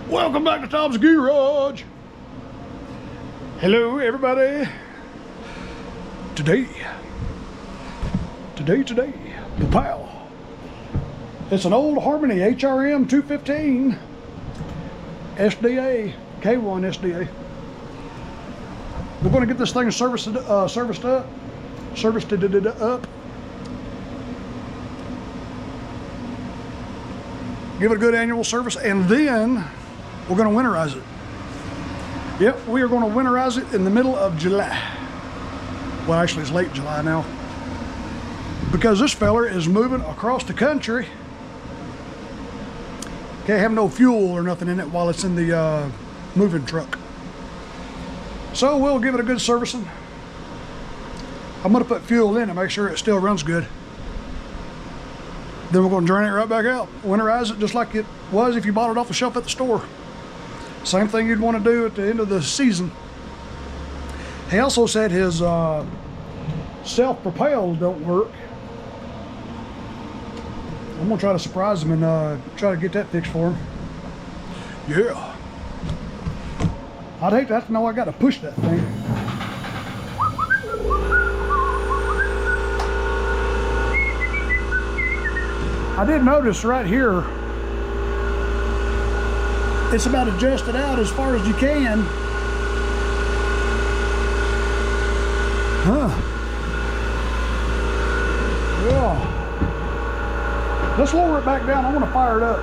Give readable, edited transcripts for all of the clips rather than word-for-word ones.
Welcome back to Tom's Garage. Hello, everybody. Today, the pal. It's an old Harmony HR215 SDA, K1 SDA. We're going to get this thing serviced up. Give it a good annual service, and then we're going to winterize it. Yep, we are going to winterize it in the middle of July. Well, actually, it's late July now, because this feller is moving across the country. Can't have no fuel or nothing in it while it's in the moving truck. So we'll give it a good servicing. I'm going to put fuel in to make sure it still runs good. Then we're going to drain it right back out, winterize it just like it was if you bought it off the shelf at the store. Same thing you'd want to do at the end of the season. He also said his self-propelled don't work. I'm going to try to surprise him and try to get that fixed for him. Yeah. I'd hate to have to know I got to push that thing. I did notice right here, it's about adjusted out as far as you can. Huh. Yeah. Let's lower it back down. I want to fire it up.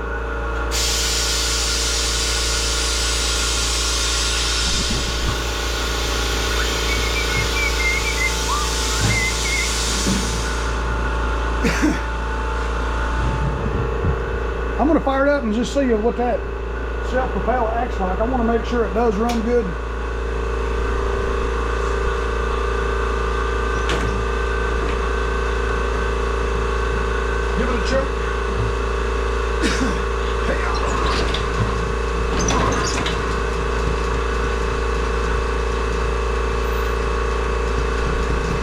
I'm going to fire it up and just see what that self-propel acts like. I want to make sure it does run good. Give it a choke.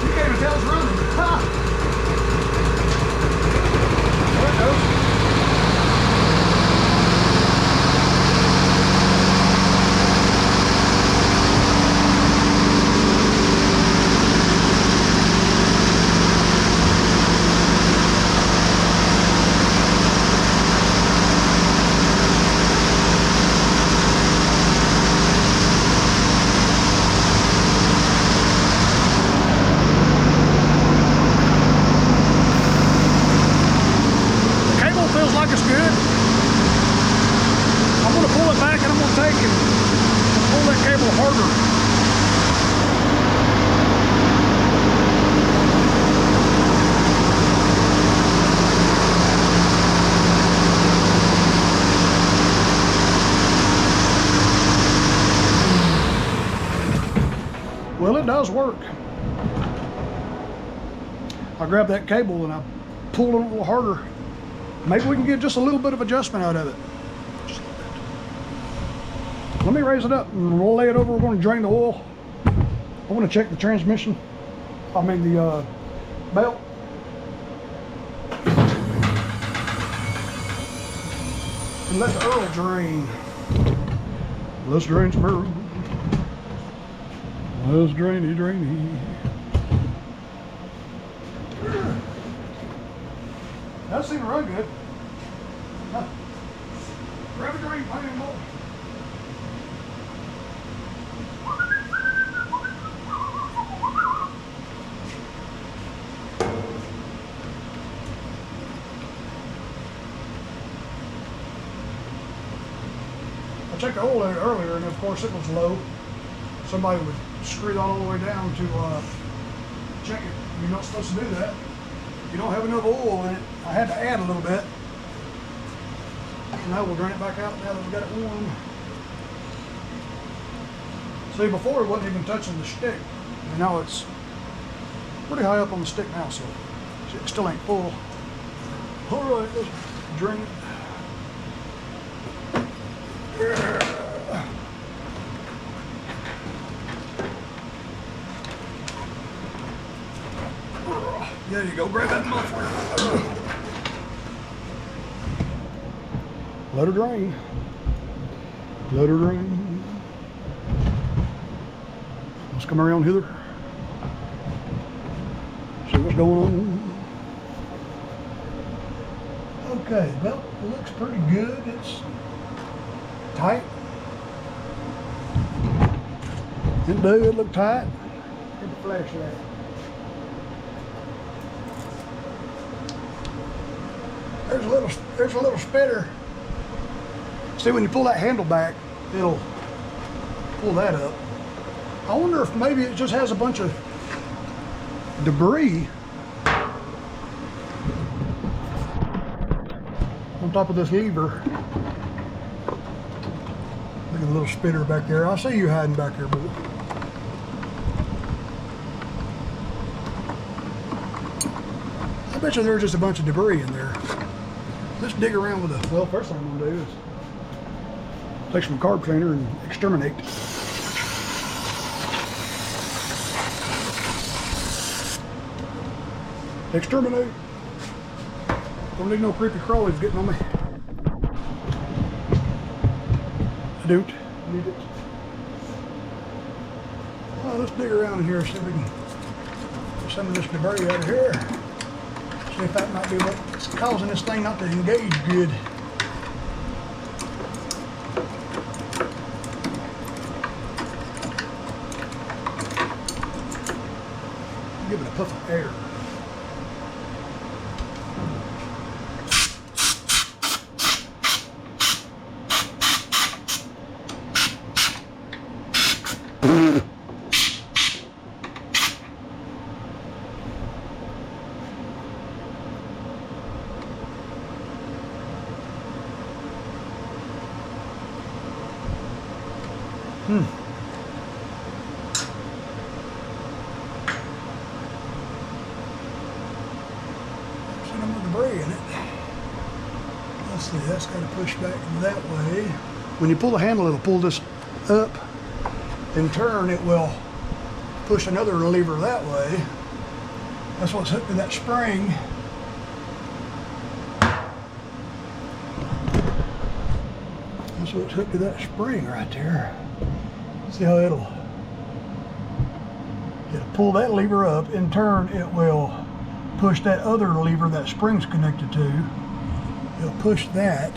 You can't even tell it's running. Ha! There it goes. Feels like it's good. I'm going to pull it back and I'm going to take and pull that cable harder. Well, it does work. I grabbed that cable and I pulled it a little harder. Maybe we can get just a little bit of adjustment out of it. Just a little bit. Let me raise it up and we'll lay it over. We're going to drain the oil. I want to check the transmission. I mean the belt. And let the oil drain. Let's drain some oil. Let's drainy, drainy. That seemed to run good. Huh. Grab a drain pan, boy. I checked the oil in it earlier, and of course it was low. Somebody would screw it all the way down to check it. You're not supposed to do that. You don't have enough oil in it. I had to add a little bit. Now we'll drain it back out now that we got it warm. See, before it wasn't even touching the stick. And now it's pretty high up on the stick now, so it still ain't full. All right, let's drain it. There you go, grab that muffler. Let her drain. Let her rain. Let's come around hither. See what's going on. Okay, belt looks pretty good. It's tight. It does look tight. Get the flashlight. There's a little spitter. See, when you pull that handle back, it'll pull that up. I wonder if maybe it just has a bunch of debris on top of this lever. Look at the little spitter back there. I see you hiding back there, boy. I bet you there's just a bunch of debris in there. Let's dig around with a, well, first thing I'm gonna do is take some carb cleaner and exterminate. Exterminate. Don't need no creepy crawlies getting on me. I don't need it. Well, let's dig around in here and see if we can get some of this debris out of here. See if that might be what's causing this thing not to engage good. Give it a puff of air. Let's see, that's got to push back that way. When you pull the handle, it'll pull this up. In turn, it will push another lever that way. That's what's hooked to that spring. That's what's hooked to that spring right there. See how it'll pull that lever up. In turn, it will push that other lever that spring's connected to. It'll push that.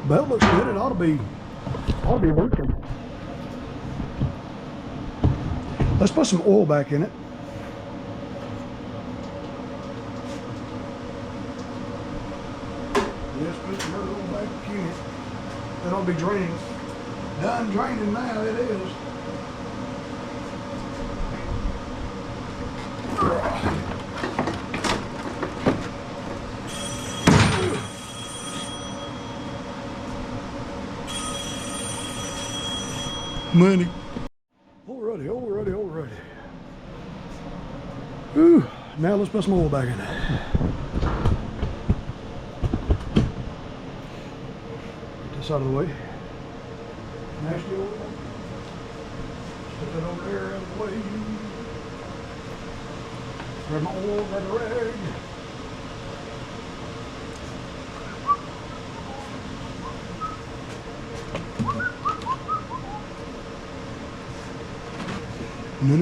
Belt looks good. It ought to be working. Let's put some oil back in it. Yes, put some oil back in it. That ought to be draining. Done draining now, it is. Money. Alrighty. Ooh, now let's put some oil back in it. Get this out of the way. Nasty oil. Put that over there out of the way. Grab my oil, grab a rag. No.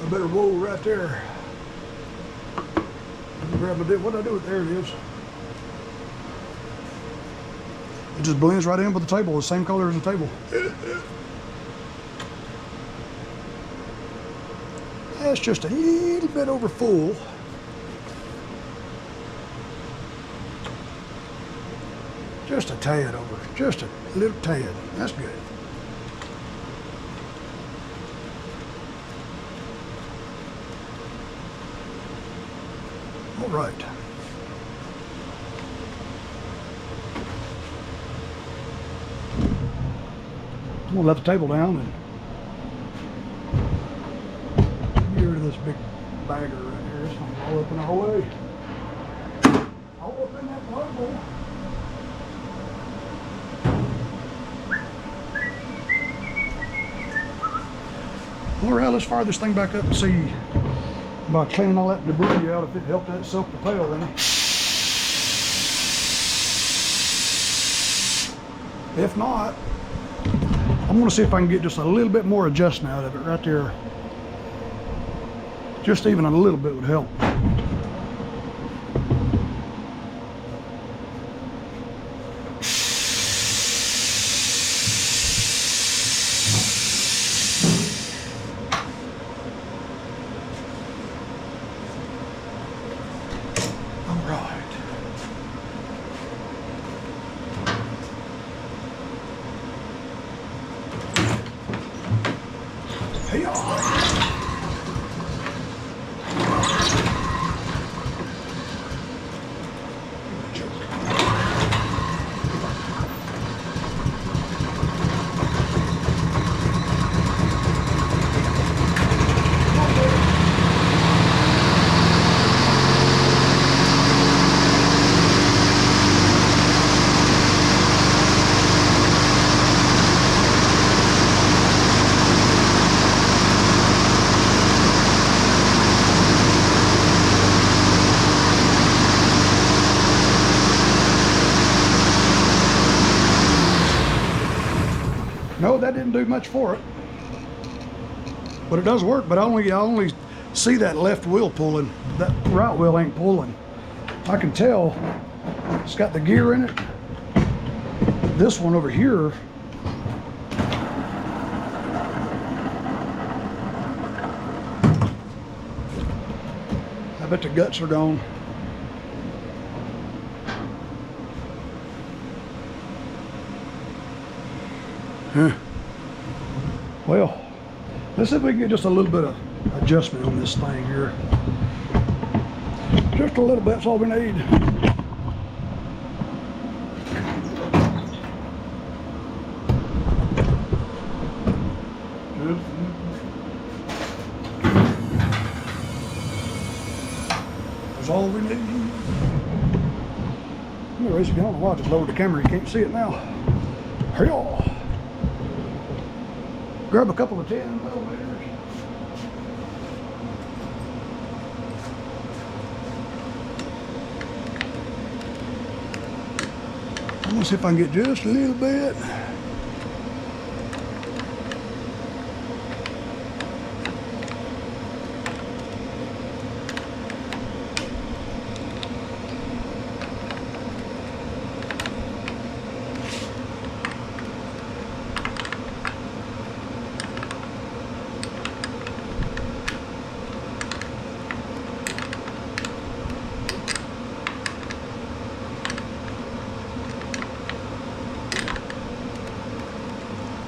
I better roll right there. Grab my dip. What did I do with there? It is. It just blends right in with the table. The same color as the table. That's just a little bit over full. Just a tad over. Just a little tad. That's good. All right. I'm gonna let the table down and get rid of this big bagger right here. It's gonna all up in our way. Oh. up in that lawnmower. All right, let's fire this thing back up and see by cleaning all that debris out if it helped that self-propel any. If not, I'm gonna see if I can get just a little bit more adjustment out of it right there. Just even a little bit would help. No, that didn't do much for it, but it does work. But I only see that left wheel pulling. That right wheel ain't pulling. I can tell it's got the gear in it. This one over here, I bet the guts are gone. Huh. Well, let's see if we can get just a little bit of adjustment on this thing here. Just a little bit's all we need. That's all we need. I'm gonna raise it down. I just lowered the camera. You can't see it now. Hurry. Grab a couple of 10 millimeters. I'm gonna see if I can get just a little bit.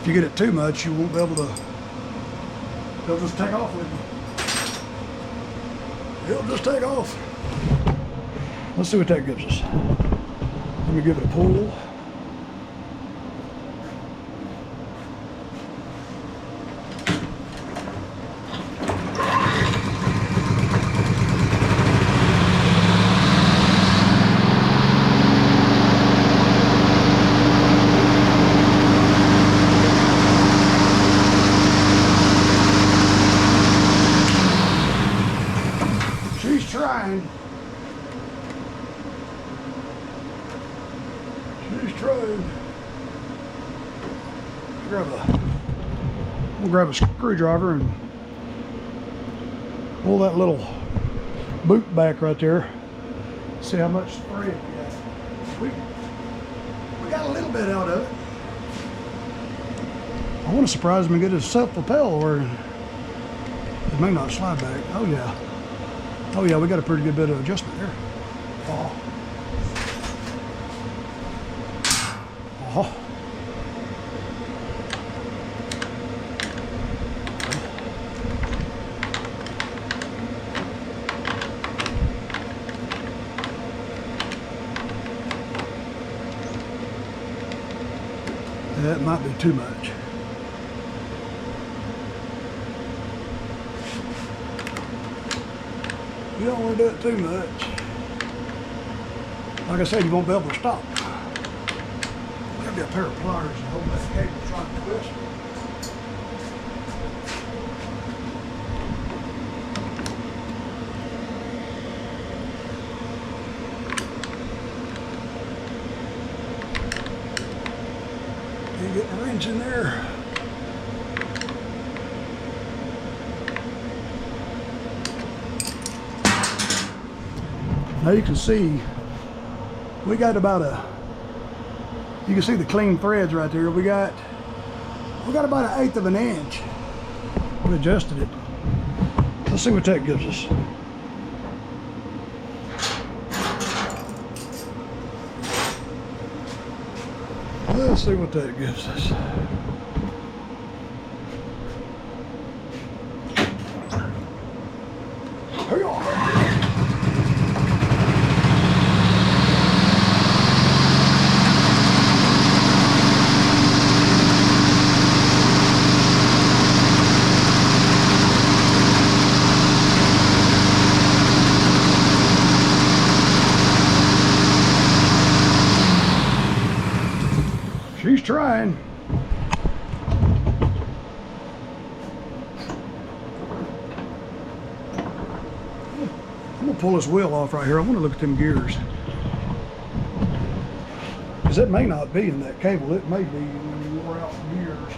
If you get it too much, you won't be able to, it'll just take off with you. It'll just take off. Let's see what that gives us. Let me give it a pull. Trying. She's trying. We'll grab a screwdriver and pull that little boot back right there. See how much spray we got. We got a little bit out of it. I want to surprise him and get his self-propel, or it may not slide back. Oh yeah. Oh yeah, we got a pretty good bit of adjustment there. Oh. Oh. That might be too much. You don't want to do it too much. Like I said, you won't be able to stop. There'll be a pair of pliers to hold that cable trying to twist. Ain't getting a wrench in there. Now you can see we got about you can see the clean threads right there. We got about 1/8 of an inch. We adjusted it. Let's see what that gives us. Let's see what that gives us. Here you are. She's trying. I'm gonna pull this wheel off right here. I want to look at them gears. Because it may not be in that cable. It may be when you wore out gears.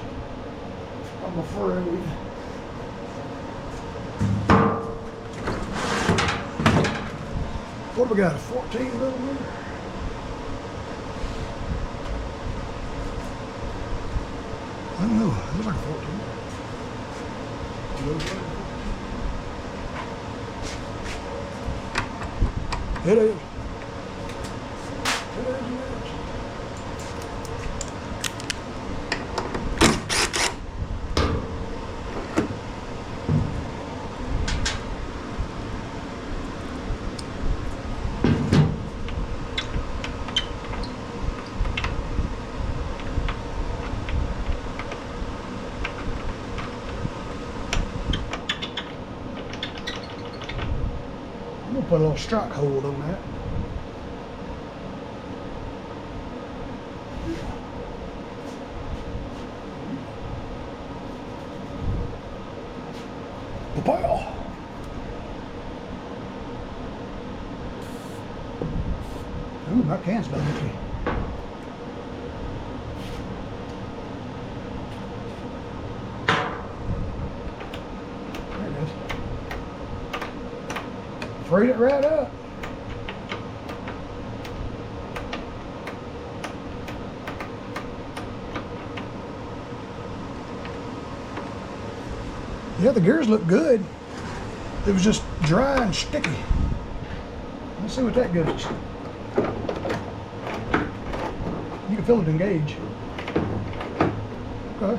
I'm afraid. What do we got? A 14 millimeter? I don't know. It looks like a 14. It is. It is. I'm gonna put a little strike hold on that. Pow! Ooh, my can's about empty. There it is. Freed it right up. Yeah, the gears look good. It was just dry and sticky. Let's see what that gives us. You can feel it engage. Okay.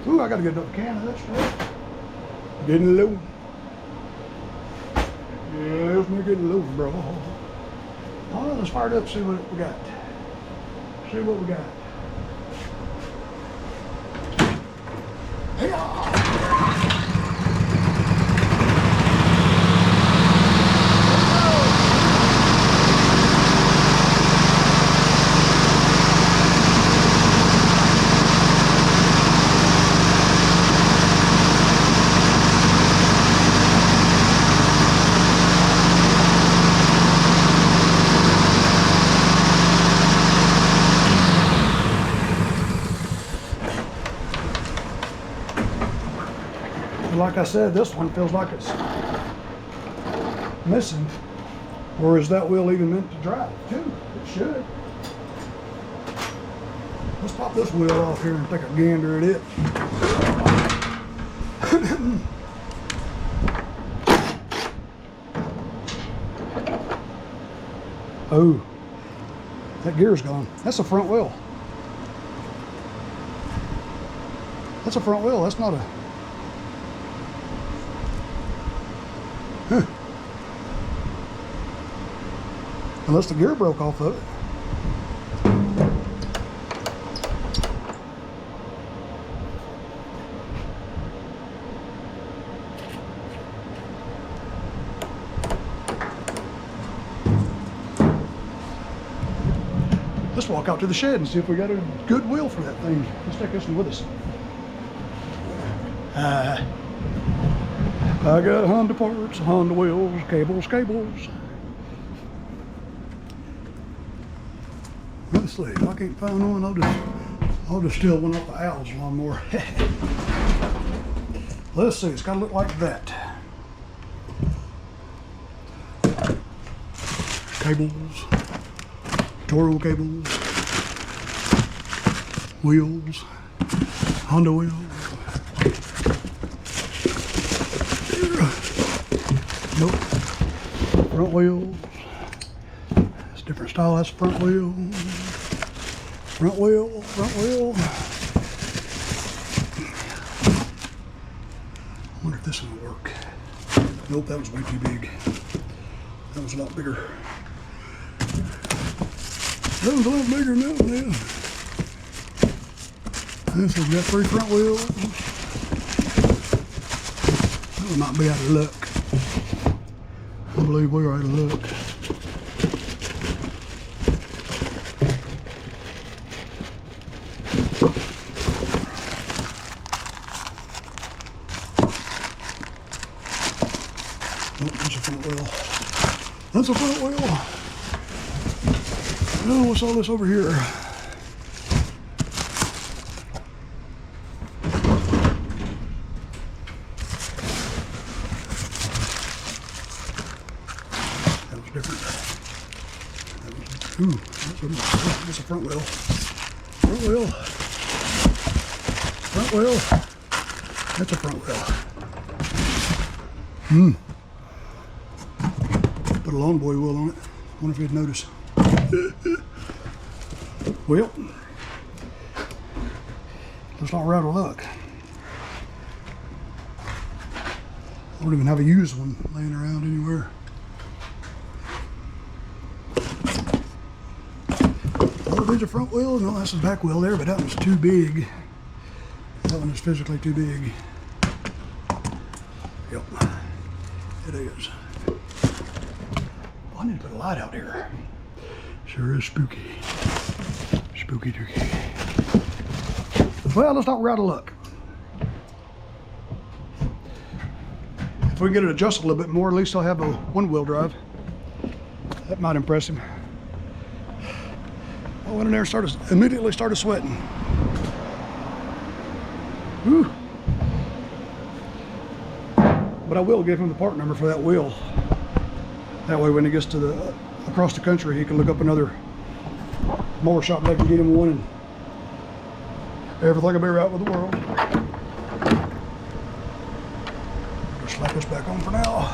Ooh, I gotta get another can of that stuff. Getting low. Yes, we're getting low, bro. Oh, let's fire it up, see what we got. See what we got. Hey-ya! Like I said, this one feels like it's missing. Or is that wheel even meant to drive too? It should. Let's pop this wheel off here and take a gander at it. Oh, that gear's gone. That's a front wheel. That's a front wheel. That's not a... Huh. Unless the gear broke off of it. Let's walk out to the shed and see if we got a good wheel for that thing. Let's take this one with us. I got Honda parts, Honda wheels, cables. Let's see, if I can't find one, I'll just steal one off the Al's lawnmower. Let's see, it's gotta look like that. Cables, Toro cables, wheels, Honda wheels. Nope. Front wheels. It's a different style. That's front wheel. Front wheel. I wonder if this will work. Nope, that was way too big. That was a lot bigger. That was a lot bigger than that one, yeah. This has got 3 front wheels. We might be out of luck. I believe we're out of luck. Oh, that's a front wheel. That's a front wheel. Oh, what's all this over here? Different. Ooh, that's a front wheel. Front wheel. Front wheel. That's a front wheel. Put a lawn boy wheel on it. Wonder if you'd notice. Well, let's not rattle luck. I don't even have a used one laying around anywhere. There's a front wheel, no, that's a back wheel there, but that one's too big. That one is physically too big. Yep, it is. I need to put a light out here. Sure is spooky. Spooky dooky. Well, let's not rattle luck. If we can get it adjusted a little bit more, at least I'll have a one-wheel drive. That might impress him. I went in there and immediately started sweating. Whew. But I will give him the part number for that wheel. That way when he gets to across the country, he can look up another mower shop that can get him one and everything will be right with the world. Just slap this back on for now.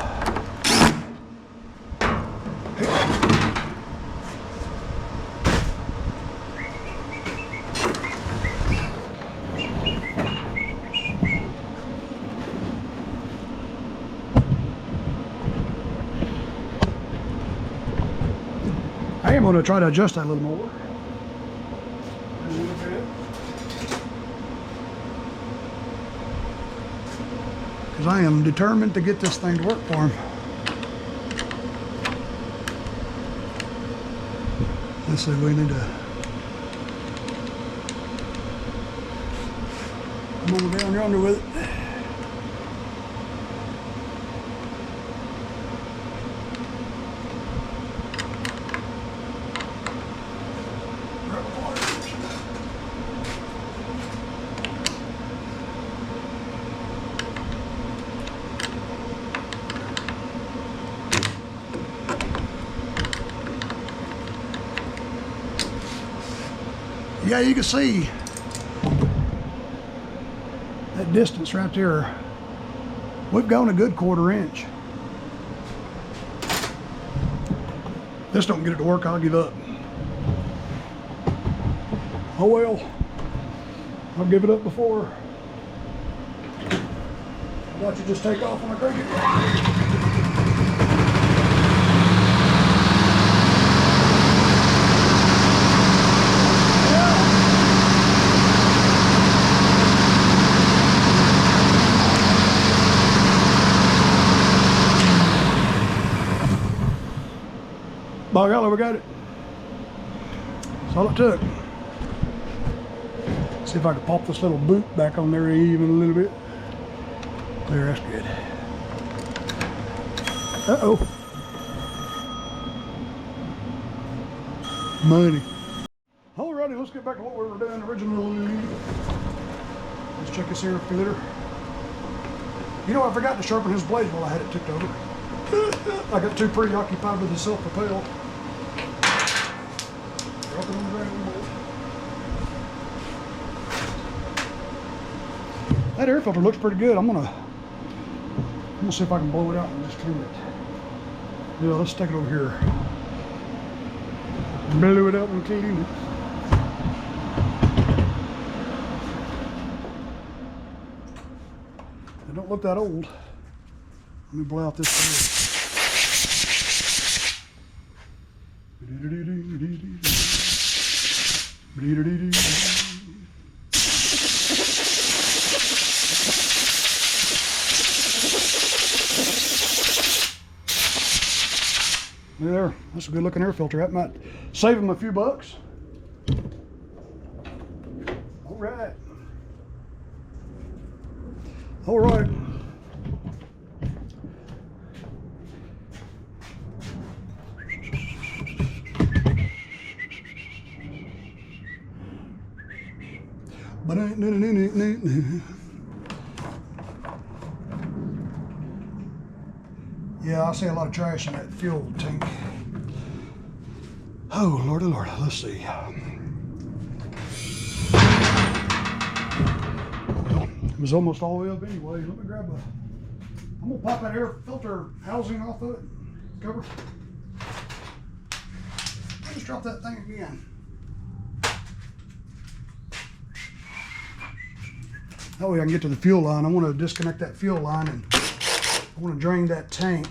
I am going to try to adjust that a little more. Because I am determined to get this thing to work for him. Let's see, we need to come on down yonder with it. Yeah, you can see that distance right there. We've gone a good 1/4 inch. This don't get it to work, I'll give up. Oh well, I'll give it up before. Why don't you just take off when I crank it? By golly, we got it. So all it took. See if I can pop this little boot back on there even a little bit. There, that's good. Uh-oh. Money. Alrighty, let's get back to what we were doing originally. Let's check this here flitter. You know, I forgot to sharpen his blade while I had it tipped over. I got too preoccupied with the self-propel. Drop it on the ground. That air filter looks pretty good. I'm gonna see if I can blow it out and just clean it. Yeah, let's stick it over here. Blow it out and clean it. They don't look that old. Let me blow out this thing. There, that's a good looking air filter. That might save them a few bucks. All right. All right. Yeah, I see a lot of trash in that fuel tank. Oh, Lordy, Lord, let's see. It was almost all the way up anyway. Let me grab a, I'm gonna pop that air filter housing off of it, cover. I'll just drop that thing again. That way I can get to the fuel line. I want to disconnect that fuel line and I want to drain that tank.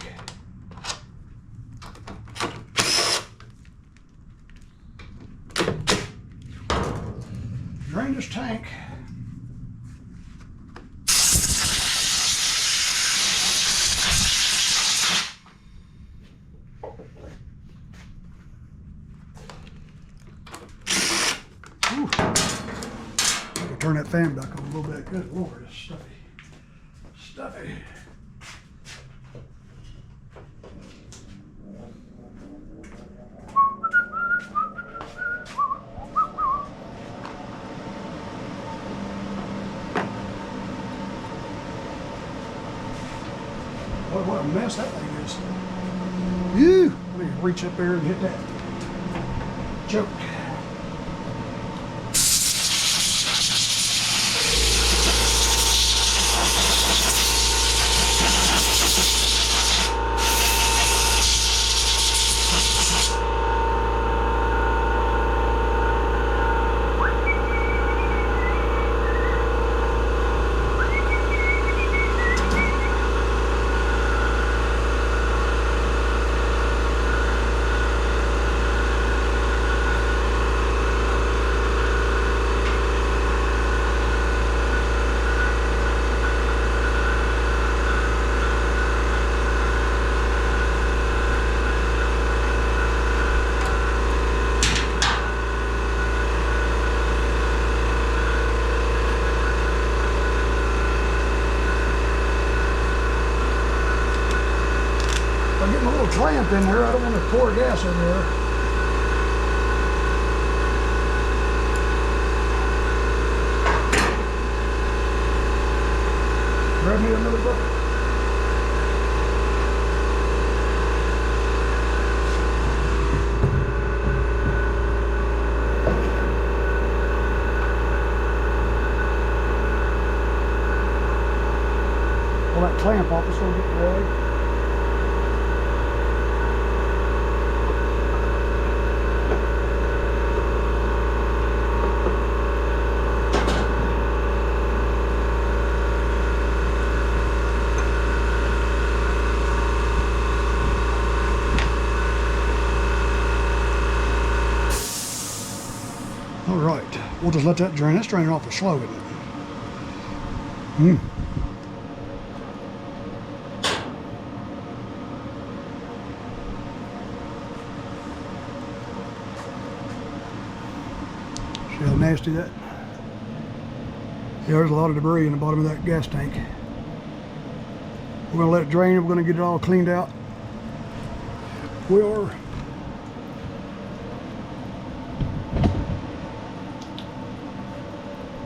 Drain this tank. Ooh. Turn that fan back on a little bit. Good Lord, it's stuffy. Stuffy. Boy, what a mess that thing is. Ew. Let me reach up there and hit that choke. I'm getting a little clamp in there. I don't want to pour gas in there. Grab me another bucket. Pull that clamp off, it's going to get drag. All right, we'll just let that drain. That's draining awful slow, isn't it? nasty, that. Yeah, there's a lot of debris in the bottom of that gas tank. We're gonna let it drain. We're gonna get it all cleaned out. We are.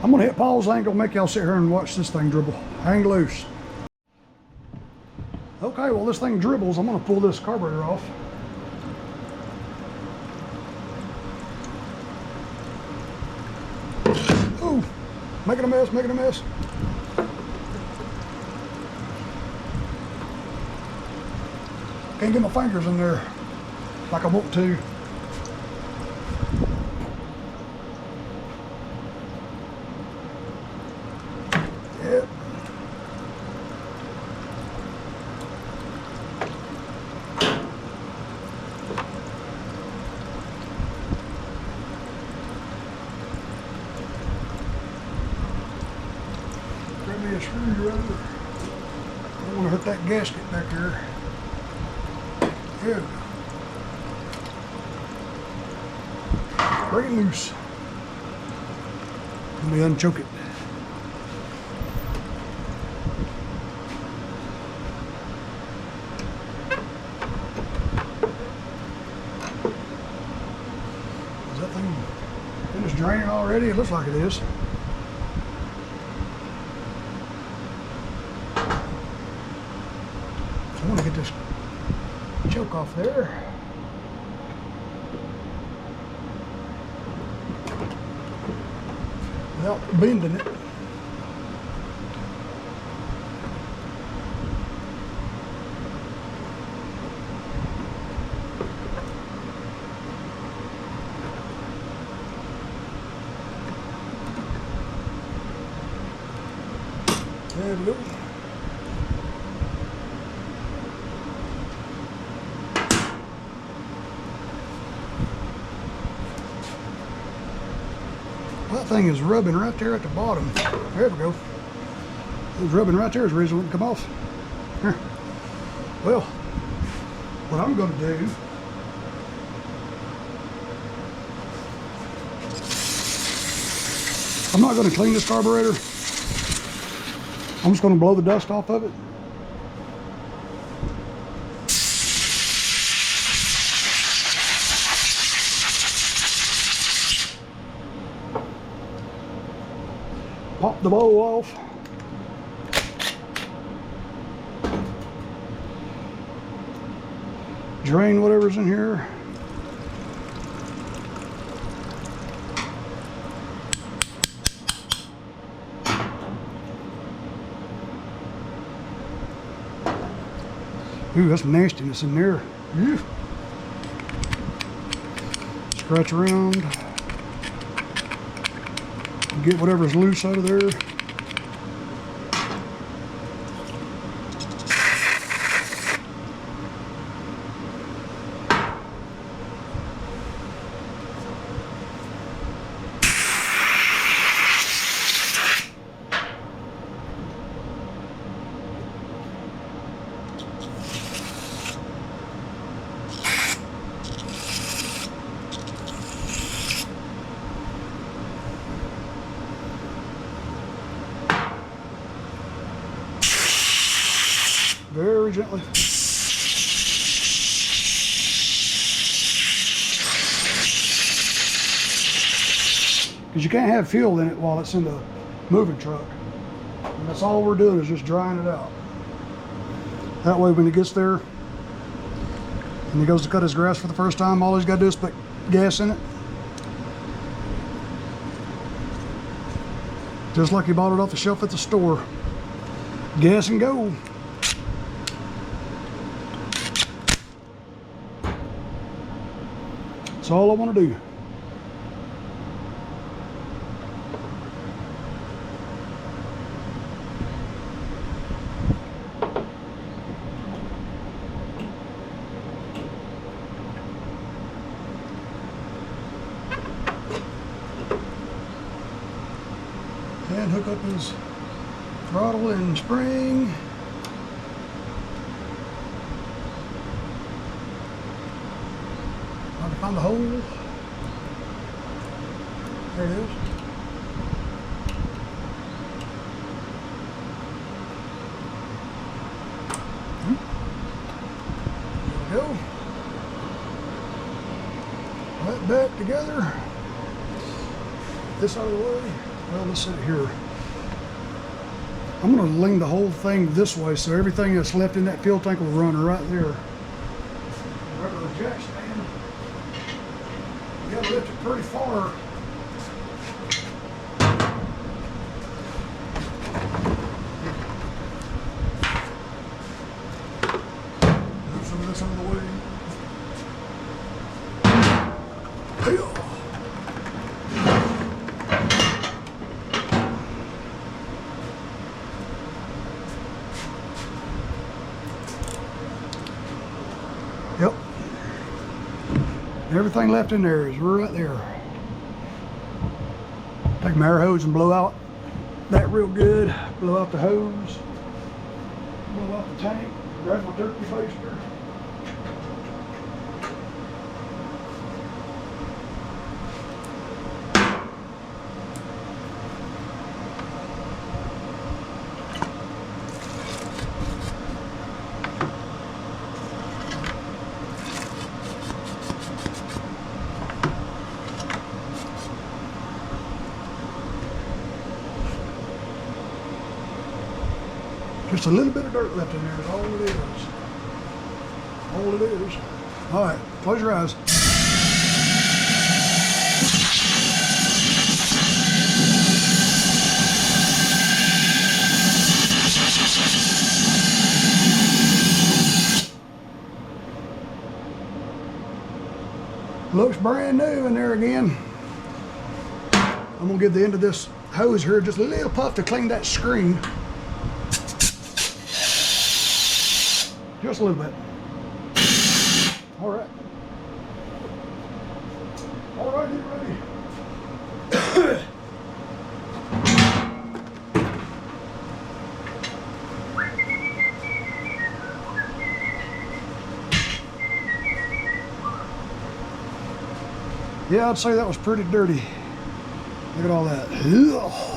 I'm gonna hit pause. I ain't gonna make y'all sit here and watch this thing dribble. Hang loose. Okay, well this thing dribbles. I'm gonna pull this carburetor off. Ooh, making a mess, making a mess. Can't get my fingers in there like I want to. Yep. Grab me a screwdriver. I don't want to hurt that gasket back there. Good. Break it loose. Let me unchoke it. Is that thing finished draining already? It looks like it is. So I want to get this choke off there. Without bending it. There we go. That thing is rubbing right there at the bottom. There we go. It was rubbing right there is the reason it wouldn't come off. Here. Well, what I'm going to do, I'm not going to clean this carburetor. I'm just going to blow the dust off of it. Pop the bowl off. Drain whatever's in here. Ooh, that's nastiness in there. Ew. Scratch around. Get whatever's loose out of there. Very gently. Because you can't have fuel in it while it's in the moving truck. And that's all we're doing is just drying it out. That way when he gets there and he goes to cut his grass for the first time, all he's got to do is put gas in it. Just like he bought it off the shelf at the store. Gas and go. That's all I want to do. And hook up his throttle and spring. Trying to find the hole. There it is. back together. This out of the way. Well, let's sit here. I'm going to lean the whole thing this way so everything that's left in that fuel tank will run right there. Remember the jack stand, you got to lift it pretty far. Move some of this out of the way. Yep. Everything left in there is right there. Take my air hose and blow out that real good. Blow out the hose. Blow out the tank. Grab my turkey baster. Just a little bit of dirt left in there is all it is. All it is. All right, close your eyes. Looks brand new in there again. I'm gonna give the end of this hose here just a little puff to clean that screen. Just a little bit. All right. All right, get ready. Yeah, I'd say that was pretty dirty. Look at all that. Ugh.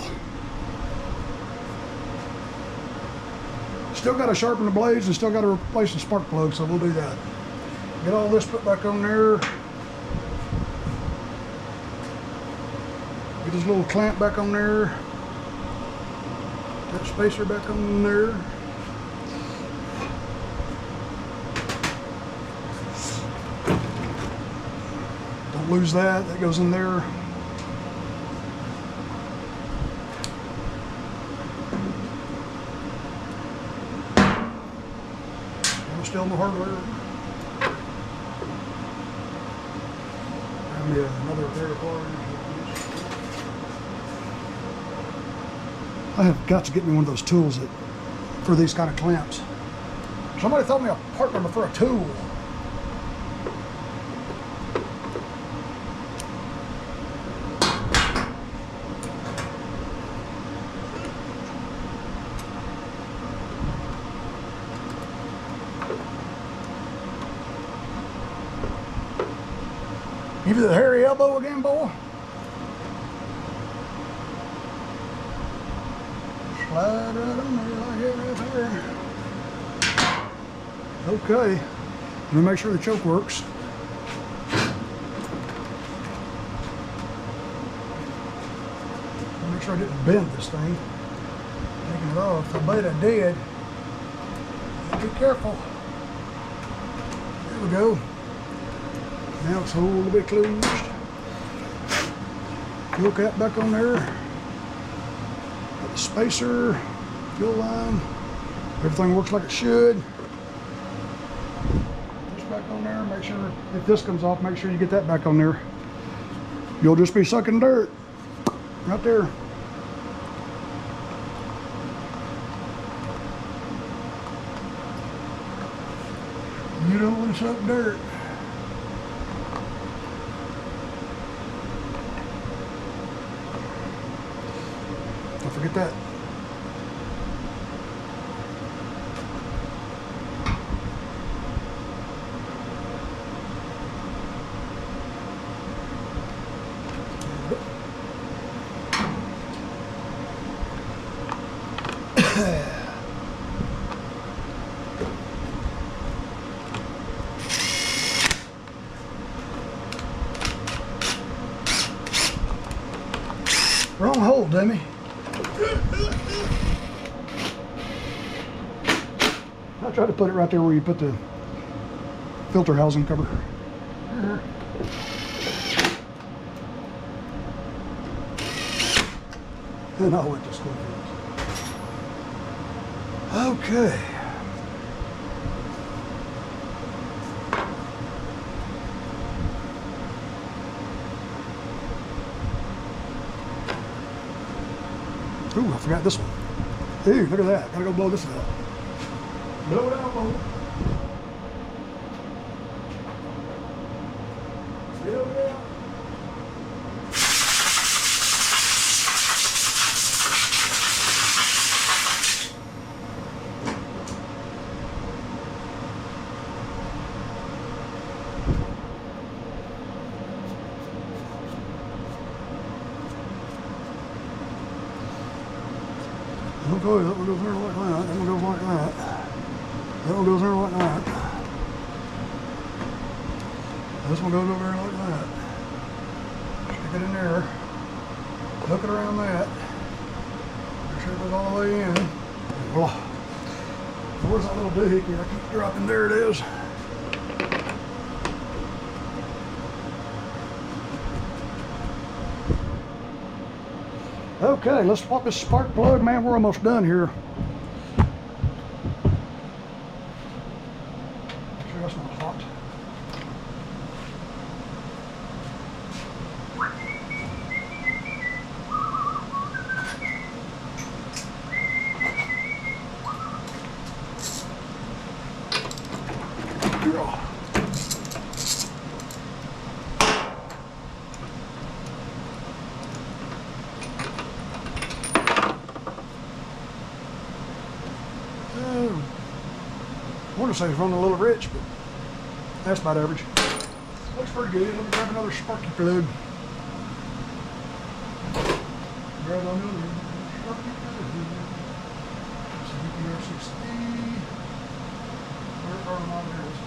Still got to sharpen the blades and still got to replace the spark plug, so we'll do that. Get all this put back on there. Get this little clamp back on there. That spacer back on there. Don't lose that. That goes in there. Still no hardware. And another pair of pliers. I have got to get me one of those tools for these kind of clamps. Somebody thought me a part number for a tool. Give you the hairy elbow again, boy. Slide right on there like that right there. Okay. Let me make sure the choke works. Make sure I didn't bend this thing. Taking it off. I bet I did. Be careful. There we go. Now it's a little bit closed. Fuel cap back on there. Got the spacer, fuel line. Everything works like it should. Just back on there. Make sure if this comes off, make sure you get that back on there. You'll just be sucking dirt right there. You don't want to suck dirt. Don't forget that. me. I tried to put it right there where you put the filter housing cover. And I'll wet the school fields. Okay. Ooh, I forgot this one. Ooh, look at that. Gotta go blow this out. Blow it out, blow it. Blow it out. Okay, that one goes there like that. That one goes like that. That one goes there like that. This one goes over there like that. Stick it in there. Hook it around that. Make sure it goes all the way in. Voila. Where's that little doohickey? I keep dropping. There it is. Okay, let's swap this spark plug. Man, we're almost done here. Make sure that's not hot. I want to say it's running a little rich, but that's about average. Looks pretty good. Let me grab another sparky plug. Grab another sparky plug. CPR60. Where are my ears?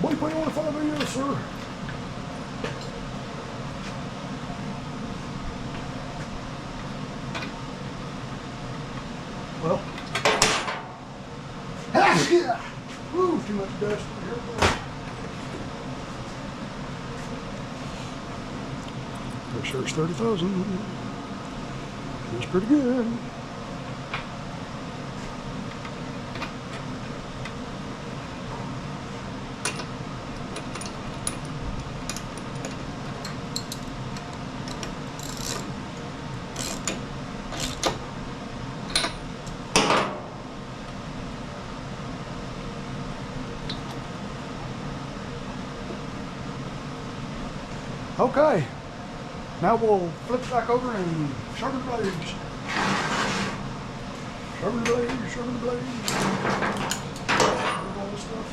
Boy, put on the 5 years, sir. Well. Yeah. Woo, too much dust. Here we go. Make sure it's 30,000. That's pretty good. Okay, now we'll flip it back over and sharpen the blades. Sharpen the blades, sharpen the blades. All this stuff.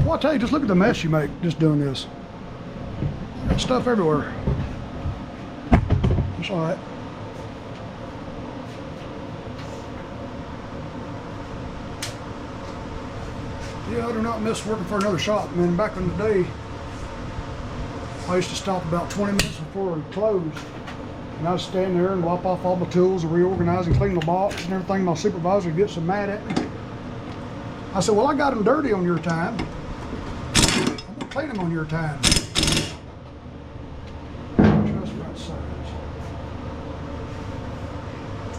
Well, I tell you, just look at the mess you make just doing this. Got stuff everywhere. It's all right. Yeah, I do not miss working for another shop. Man, back in the day, I used to stop about 20 minutes before it closed. And I'd stand there and wipe off all my tools and reorganize and clean the box and everything. My supervisor would get so mad at me. I said, well, I got them dirty on your time. I'm gonna clean them on your time.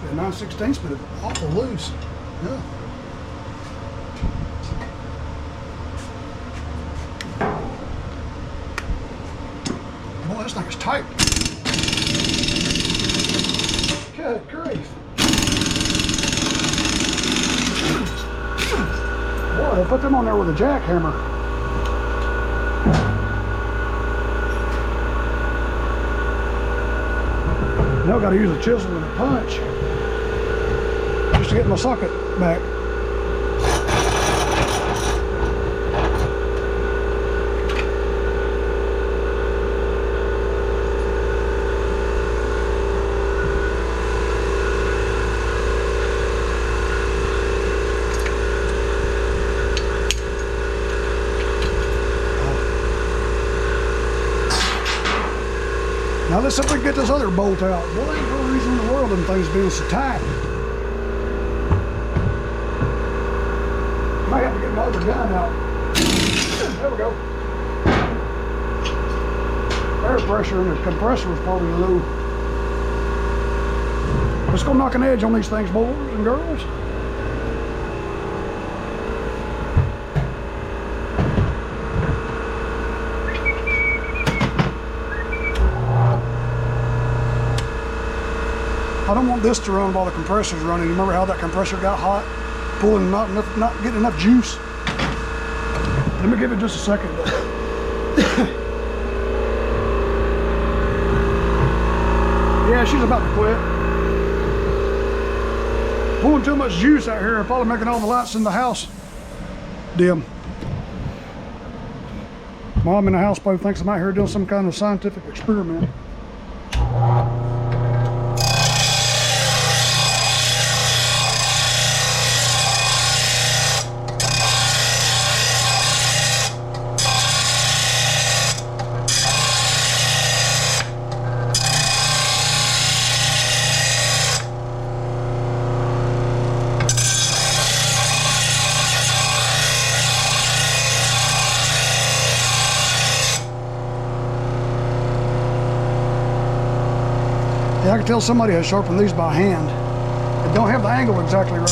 The 9/16, but it's awful loose. Yeah. Boy, this thing is tight. Good grief. Boy, they put them on there with a jackhammer. Now I got to use a chisel and a punch just to get my socket back. Now let's see if we can get this other bolt out. Boy, ain't no reason in the world them things being so tight. Might have to get my other gun out. There we go. Air pressure in the compressor is probably low. Let's go knock an edge on these things, boys and girls. I don't want this to run while the compressor's running. You remember how that compressor got hot? Pulling not getting enough juice. Let me give it just a second. Yeah, she's about to quit. Pulling too much juice out here, probably making all the lights in the house dim. Mom in the house probably thinks I'm out here doing some kind of scientific experiment. Yeah, I can tell somebody has sharpened these by hand. They don't have the angle exactly right.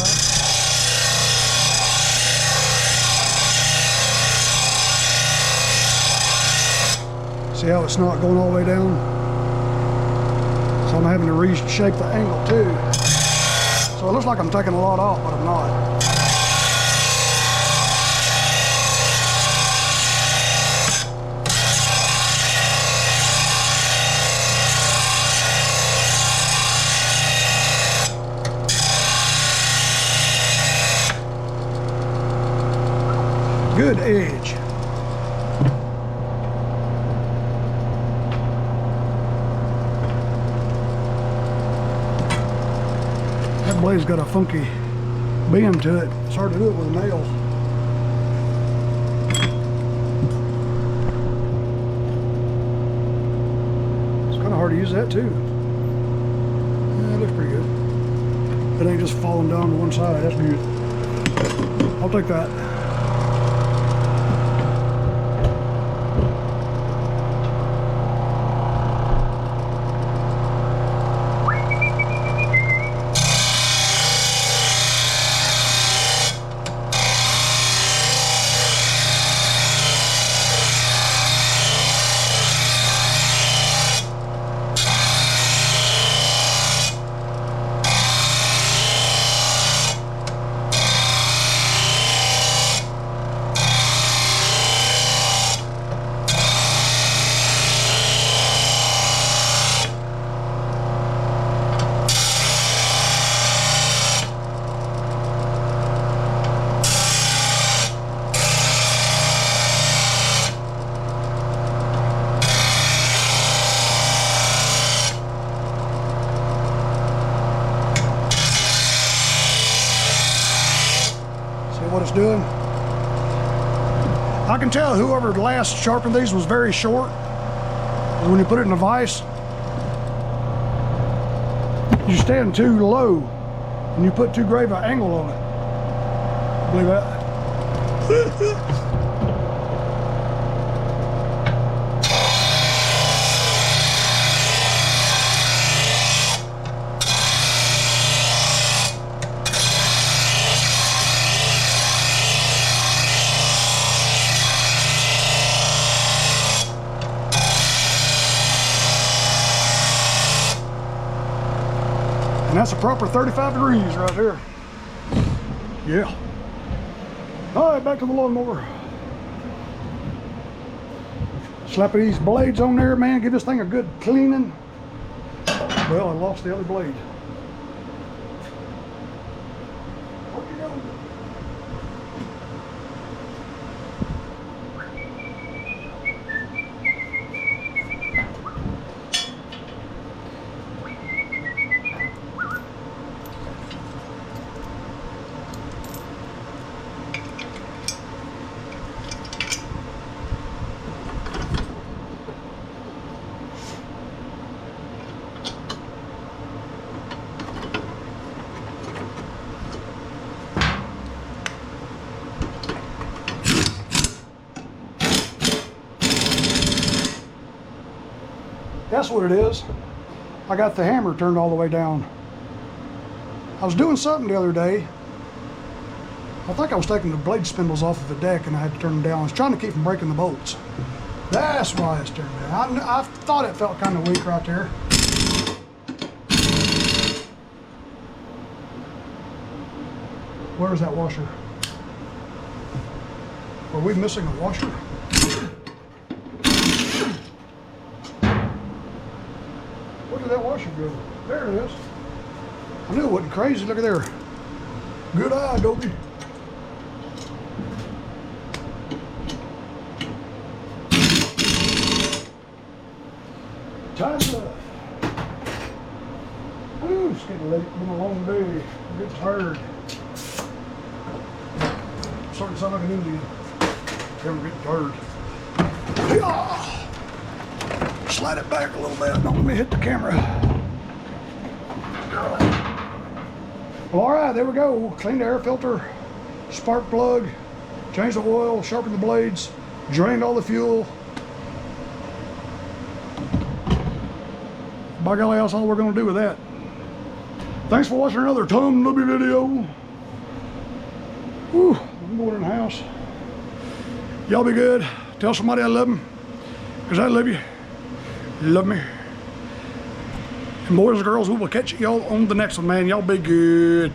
See how it's not going all the way down? So I'm having to reshape the angle too. So it looks like I'm taking a lot off, but I'm not. Good edge. That blade's got a funky bend to it. It's hard to do it with a nail. It's kind of hard to use that too. Yeah, it looks pretty good. It ain't just falling down to one side. That's good. I'll take that. What it's doing. I can tell whoever last sharpened these was very short. When you put it in a vise, you stand too low and you put too grave an angle on it. Believe that? And that's a proper 35 degrees right there. Yeah. All right, back to the lawnmower. Slapping these blades on there, man. Give this thing a good cleaning. Well, I lost the other blade. Where'd you go? That's what it is. I got the hammer turned all the way down. I was doing something the other day. I think I was taking the blade spindles off of the deck and I had to turn them down. I was trying to keep from breaking the bolts. That's why it's turned down. I thought it felt kind of weak right there. Where's that washer? Are we missing a washer? Where did that washer go? There it is. I knew it wasn't crazy. Look at there. Good eye, Adobe. Time's up. Ooh, it's getting late. It's been a long day. I'm getting tired. Starting to sound like an Indian. I'm getting tired. Yeah. Slide it back a little bit. Don't let me hit the camera. Well, all right, there we go. Cleaned the air filter, spark plug, changed the oil, sharpened the blades, drained all the fuel. By golly, that's all we're going to do with that. Thanks for watching another Tom Lubby video. Whew, I'm going in the house. Y'all be good. Tell somebody I love them, because I love you. Love me. And boys and girls, we will catch y'all on the next one, man. Y'all be good.